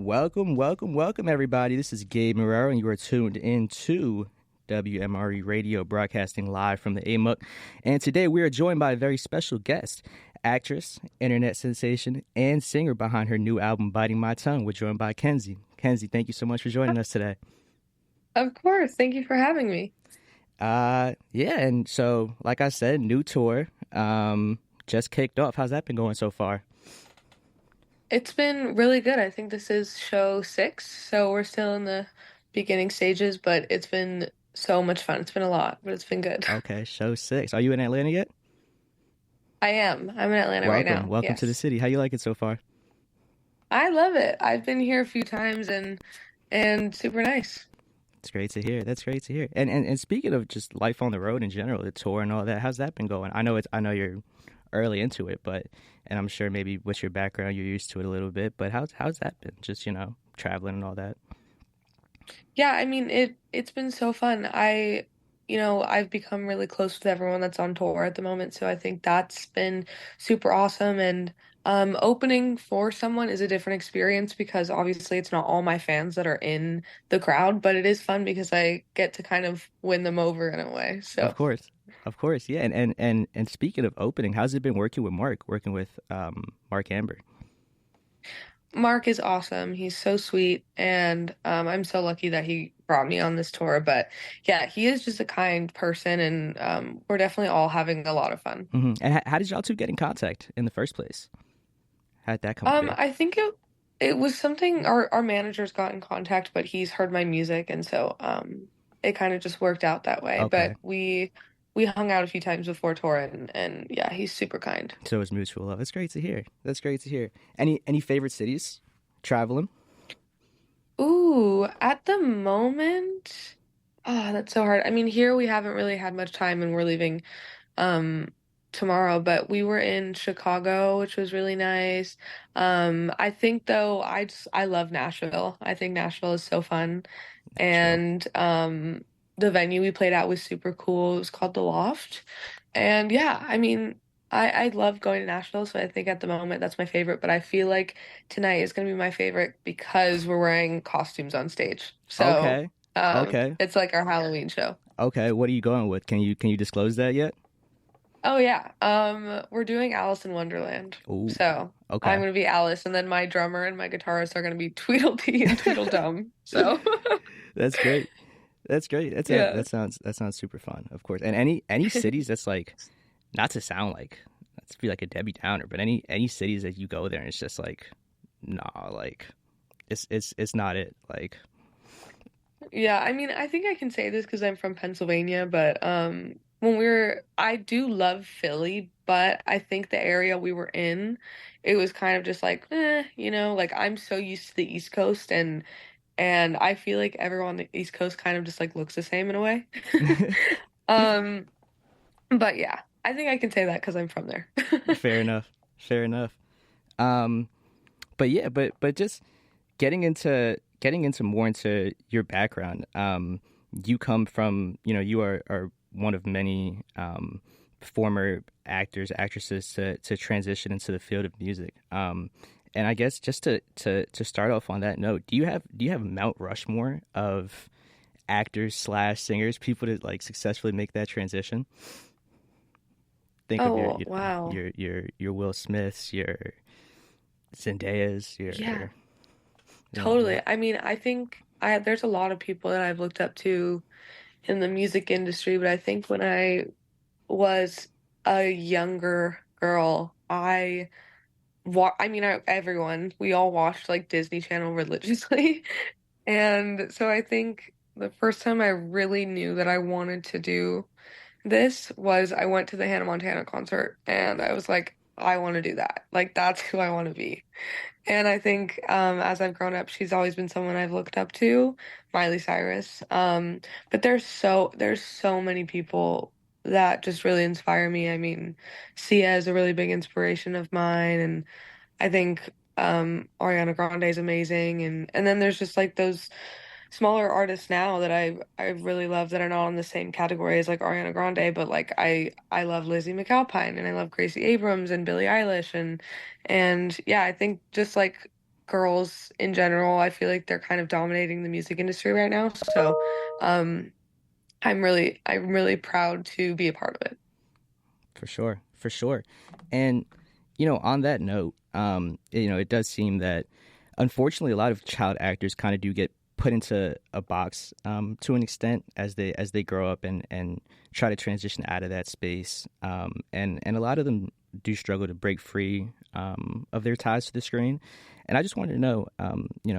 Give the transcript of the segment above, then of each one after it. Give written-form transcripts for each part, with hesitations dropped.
Welcome, welcome, welcome, everybody. This is Gabe Marrero, and you are tuned into WMRE Radio, broadcasting live from the AMUC. And today we are joined by a very special guest, actress, internet sensation, and singer behind her new album, Biting My Tongue. We're joined by Kenzie. Kenzie, thank you so much for joining us today. Of course. Thank you for having me. Yeah, and so, like I said, new tour, just kicked off. How's that been going so far? It's been really good. I think this is show 6, so we're still in the beginning stages, but it's been so much fun. It's been a lot, but it's been good. Okay, show 6. Are you in Atlanta yet? I am. I'm in Atlanta right Welcome, now. welcome to the Yes. city. How you like it so far? I love it. I've been here a few times and super nice. It's great to hear. That's great to hear. And speaking of just life on the road in general, the tour and all that, how's that been going? I know you're early into it, but and I'm sure maybe with your background you're used to it a little bit, but how's that been? Just, traveling and all that. Yeah, I mean it's been so fun. I've become really close with everyone that's on tour at the moment, so I think that's been super awesome and opening for someone is a different experience because obviously it's not all my fans that are in the crowd, but it is fun because I get to kind of win them over in a way. Of So course. Of course. Yeah. And speaking of opening, how's it been working with Mark, working with Mark Amber? Mark is awesome. He's so sweet and I'm so lucky that he brought me on this tour. But yeah, he is just a kind person and we're definitely all having a lot of fun. And how did y'all two get in contact in the first place? How did that come to be? I think it was something our managers got in contact, but he's heard my music and so it kind of just worked out that way. Okay. But we hung out a few times before tour and yeah, he's super kind. So it's mutual love. That's great to hear. That's great to hear. Any favorite cities traveling? Ooh, at the moment, oh, that's so hard. I mean, here we haven't really had much time and we're leaving um tomorrow, but we were in Chicago, which was really nice. I think though I love Nashville. I think Nashville is so fun. Nashville. And the venue we played at was super cool. It was called The Loft. And yeah, I mean, I love going to Nashville, so I think at the moment that's my favorite, but I feel like tonight is gonna be my favorite because we're wearing costumes on stage. So Okay. Okay. it's like our Halloween show. Okay. What are you going with? Can you disclose that yet? Oh yeah. We're doing Alice in Wonderland. Ooh. So I'm Okay. gonna be Alice and then my drummer and my guitarist are gonna be Tweedledee and Tweedledum. So That's great. That's great. yeah. That sounds super fun, of course. And any cities that's like, not to sound like, not to be like a Debbie Downer, but any cities that you go there and it's just like, nah, like it's not it. Like, Yeah, I mean, I think I can say this because I'm from Pennsylvania, but when I do love Philly, but I think the area we were in, it was kind of just like, like I'm so used to the East Coast and I feel like everyone on the East Coast kind of just like looks the same in a way. Um, but yeah, I think I can say that because I'm from there. fair enough. Fair enough. Um, but yeah, but just getting into more into your background. You come from, you are one of many former actors, actresses to transition into the field of music. And I guess just to start off on that note, do you have Mount Rushmore of actors slash singers, people to like successfully make that transition? Think of your Oh, wow. your Will Smiths, your Zendayas, Yeah. your Totally. whatnot. I mean, I think there's a lot of people that I've looked up to in the music industry, but I think when I was a younger girl, everyone, we all watched like Disney Channel religiously. And so I think the first time I really knew that I wanted to do this was I went to the Hannah Montana concert and I was like, I want to do that. Like that's who I want to be. And I think as I've grown up, she's always been someone I've looked up to, Miley Cyrus. But there's so many people that just really inspire me. I mean, Sia is a really big inspiration of mine, and I think Ariana Grande is amazing, and then there's just like those smaller artists now that I really love that are not on the same category as like Ariana Grande, but like I love Lizzie McAlpine and I love Gracie Abrams and Billie Eilish and yeah, I think just like girls in general. I feel like they're kind of dominating the music industry right now. So, um, I'm really proud to be a part of it. For sure, for sure. And on that note, it does seem that unfortunately a lot of child actors kind of do get put into a box to an extent as they grow up and try to transition out of that space. And a lot of them do struggle to break free of their ties to the screen. And I just wanted to know,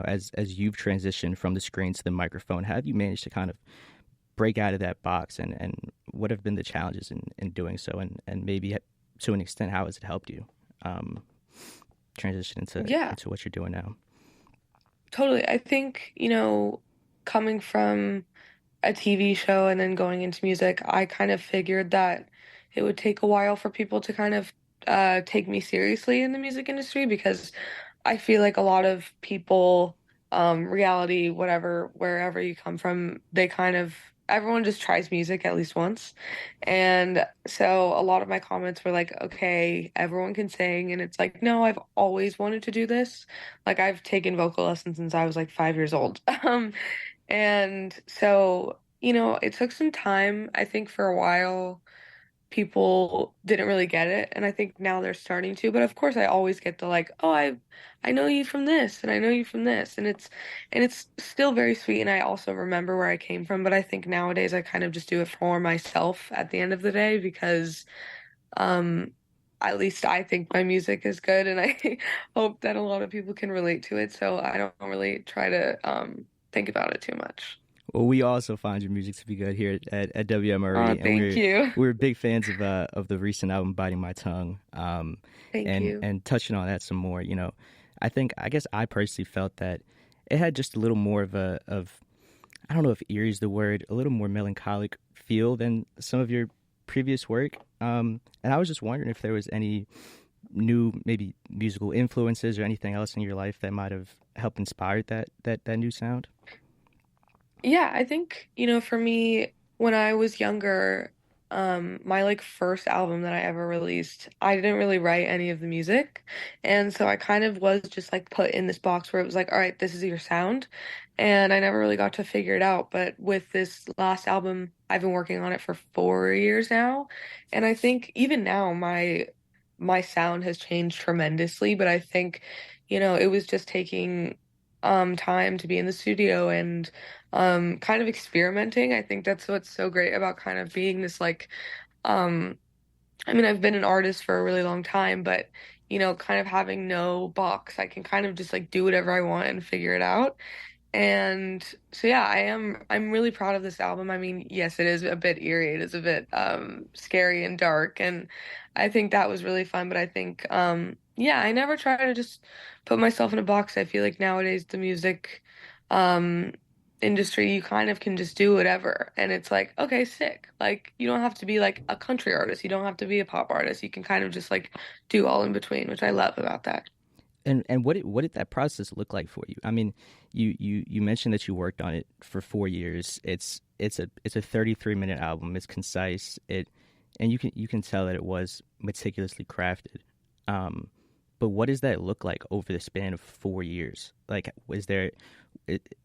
as you've transitioned from the screen to the microphone, have you managed to kind of break out of that box, and what have been the challenges in doing so, and maybe to an extent how has it helped you um, transition into Yeah, into what you're doing now? totally. I think, coming from a TV show and then going into music, I kind of figured that it would take a while for people to kind of take me seriously in the music industry because I feel like a lot of people, reality, whatever, wherever you come from, they kind of, everyone just tries music at least once. And so a lot of my comments were like, okay, everyone can sing. And it's like, no, I've always wanted to do this. Like, I've taken vocal lessons since I was like 5 years old. And so, it took some time. I think for a while, people didn't really get it, and I think now they're starting to. But of course, I always get the like, "Oh, I know you from this, and I know you from this," and it's still very sweet. And I also remember where I came from. But I think nowadays I kind of just do it for myself at the end of the day because, um, at least I think my music is good, and I hope that a lot of people can relate to it. So I don't really try to think about it too much. Well, we also find your music to be good here at Oh, WMRE, and thank you. we're big fans of the recent album "Biting My Tongue." Thank And you. touching on that some more, I guess I personally felt that it had just a little more of I don't know if eerie is the word, a little more melancholic feel than some of your previous work. And I was just wondering if there was any new maybe musical influences or anything else in your life that might have helped inspire that new sound. Yeah, I think, for me, when I was younger, my like first album that I ever released, I didn't really write any of the music. And so I kind of was just like put in this box where it was like, all right, this is your sound. And I never really got to figure it out. But with this last album, I've been working on it for 4 years now. And I think even now my sound has changed tremendously. But I think, it was just taking time to be in the studio and kind of experimenting. I think that's what's so great about kind of being this like um I mean, I've been an artist for a really long time, but kind of having no box, I can kind of just like do whatever I want and figure it out. And so yeah, I'm really proud of this album. I mean, yes, it is a bit eerie. It is a bit scary and dark, and I think that was really fun, but I think yeah, I never try to just put myself in a box. I feel like nowadays the music um industry, you kind of can just do whatever, and it's like, okay, sick. Like you don't have to be like a country artist. You don't have to be a pop artist. You can kind of just like do all in between, which I love about that. And what did that process look like for you? I mean, you mentioned that you worked on it for 4 years. It's a 33-minute album. It's concise. And you can tell that it was meticulously crafted. Um, but what does that look like over the span of 4 years? Like, was there, it,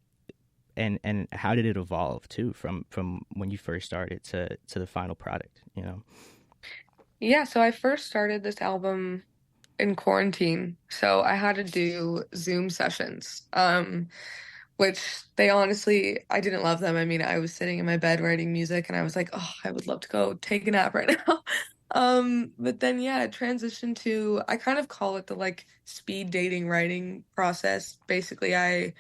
and how did it evolve too from when you first started to the final product? Yeah, so I first started this album in quarantine. So I had to do Zoom sessions, which they honestly, I didn't love them. I mean, I was sitting in my bed writing music and I was like, oh, I would love to go take a nap right now. But then yeah, it transitioned to, I kind of call it the like speed dating writing process. Basically, I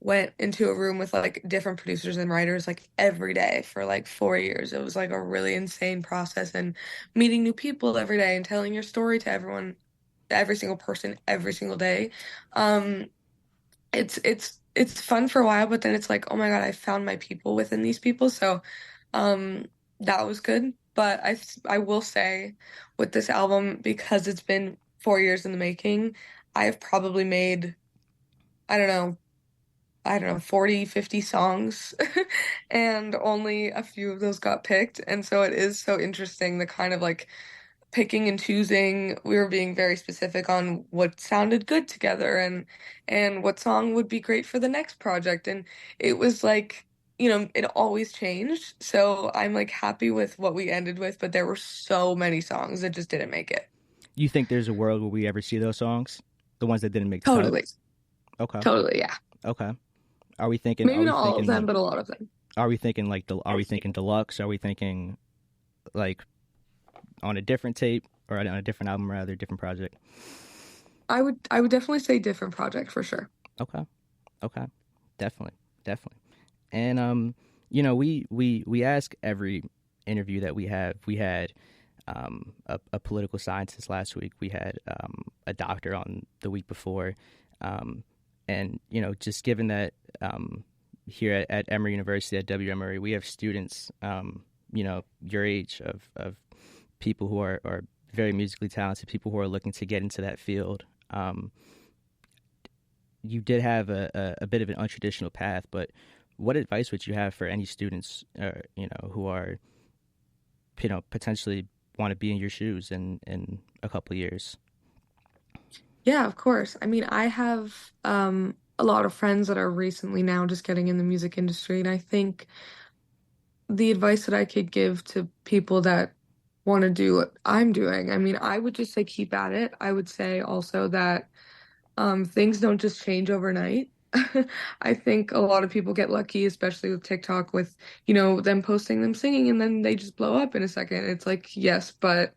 went into a room with like different producers and writers like every day for like 4 years. It was like a really insane process and meeting new people every day and telling your story to everyone, every single person, every single day. Um, it's fun for a while, but then it's like, oh my God, I found my people within these people. So, um, that was good. But I will say with this album, because it's been 4 years in the making, I've probably made, I don't know, 40, 50 songs, and only a few of those got picked. And so it is so interesting the kind of like picking and choosing. We were being very specific on what sounded good together and what song would be great for the next project. And it was like, it always changed. So I'm like happy with what we ended with, but there were so many songs that just didn't make it. You think there's a world where we ever see those songs, the ones that didn't make the cut? Totally. Okay, Totally, yeah. okay. Are we thinking? Are Maybe we not all of thinking them, like? but a lot of them. Are we thinking like? Are we thinking deluxe? Are we thinking like on a different tape or on a different album, rather different project? I would definitely say different project for sure. Okay, okay, definitely, definitely. And we ask every interview that we have. We had a political scientist last week. We had a doctor on the week before, um, and just given that here at Emory University at WMRE, we have students, your age of people who are very musically talented, people who are looking to get into that field. You did have a bit of an untraditional path, but what advice would you have for any students, who are, potentially want to be in your shoes in a couple of years? Yeah, of course. I mean, I have a lot of friends that are recently now just getting in the music industry, and I think the advice that I could give to people that want to do what I'm doing, I mean, I would just say keep at it. I would say also that things don't just change overnight. I think a lot of people get lucky, especially with TikTok, with, them posting them singing and then they just blow up in a second. It's like, yes, but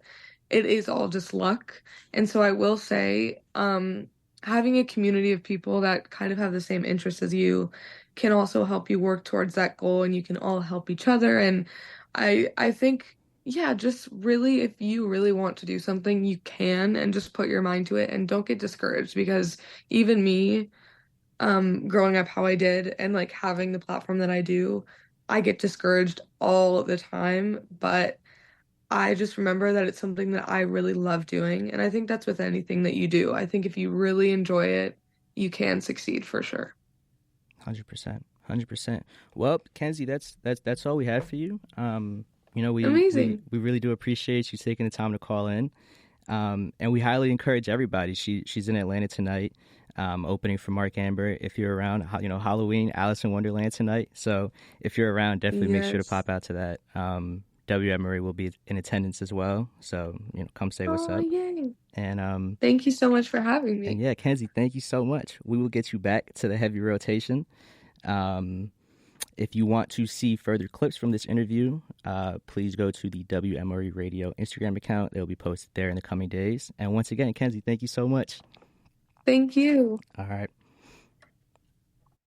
it is all just luck. And so I will say, having a community of people that kind of have the same interests as you can also help you work towards that goal and you can all help each other. And I think yeah, just really, if you really want to do something, you can, and just put your mind to it and don't get discouraged because even me, growing up how I did and like having the platform that I do, I get discouraged all the time, but I just remember that it's something that I really love doing. And I think that's with anything that you do. I think if you really enjoy it, you can succeed for sure. 100%, 100%. Well, Kenzie, that's all we have for you. We Amazing. really do appreciate you taking the time to call in. And we highly encourage everybody. She's in Atlanta tonight, opening for Mark Amber. If you're around, Halloween, Alice in Wonderland tonight. So if you're around, definitely make sure to Yes. pop out to that. WM Murray will be in attendance as well. So come say what's Oh, up. yay. And Thank you so much for having me. yeah, Kenzie, thank you so much. We will get you back to the heavy rotation. Um, if you want to see further clips from this interview, please go to the WMRE Radio Instagram account. It will be posted there in the coming days. And once again, Kenzie, thank you so much. Thank you. All right.